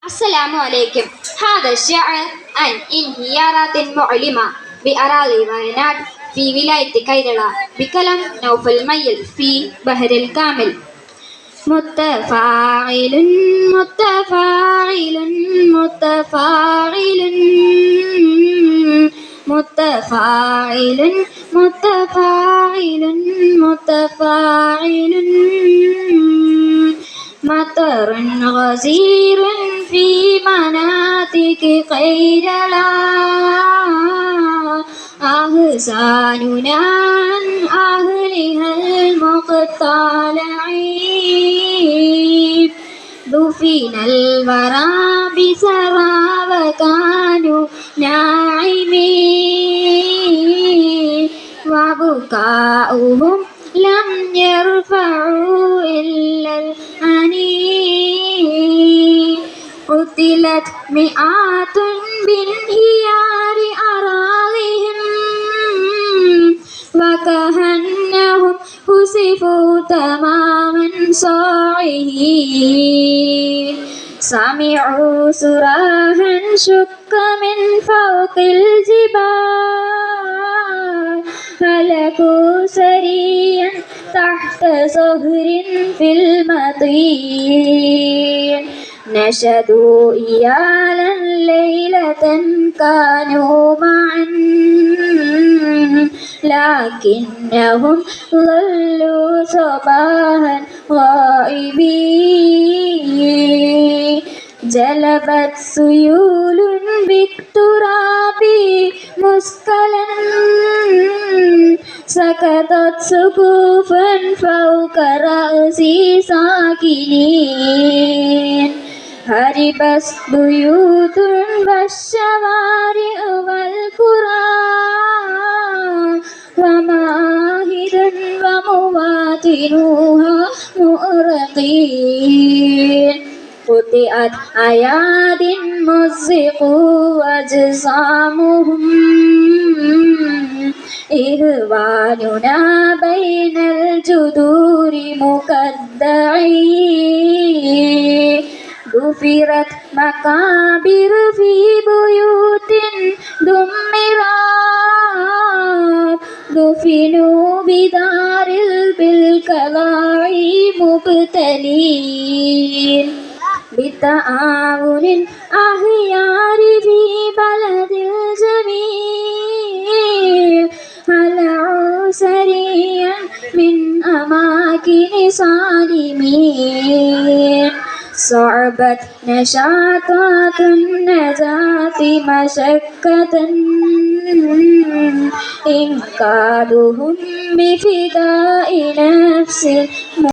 السلام عليكم. هذا الشعر عن انهيارات مؤلمة بأراضي ويناد في ولاية كيرلا بكلام نوفل ميل في بحر الكامل. متفاعل متفاعل متفاعل متفاعل متفاعل متفاعل مطر غزير في مناطق كيرلا أحزاننا عن أهلها المقتلعين دفن الورى بسرى وكانوا ناعمين وبكاؤهم لم يرفعوا إلا الأنين قتلت مئات بانهيار أراضيهم وكأنهم قصفوا تماما صاعقين سمعوا صراخا شق من فوق الجبال هلكوا سريعا تحت صهر في المطين نشدوا إيالا ليلة كانوا معا لكنهم ظلوا صباحا غائبين جلبت سيول بالتراب مثقلا سقطت سقوفا فوق رأس ساكنين هربت بيوت والشوارع والقرى ومعاهد ومواطنوها مؤرقين قطعت أياد مزقوا أجسامهم إخواننا بين الجذور مكدعين دفرت مقابر في بيوت دمرت دفنوا بدار بالكلاء مبتلين بتعاون الأخيار في بلد الجميل هلعوا سريعا من أماكن صالمين صعبت نشاطات النجاة مشقة إنقاذهم بفداء نفس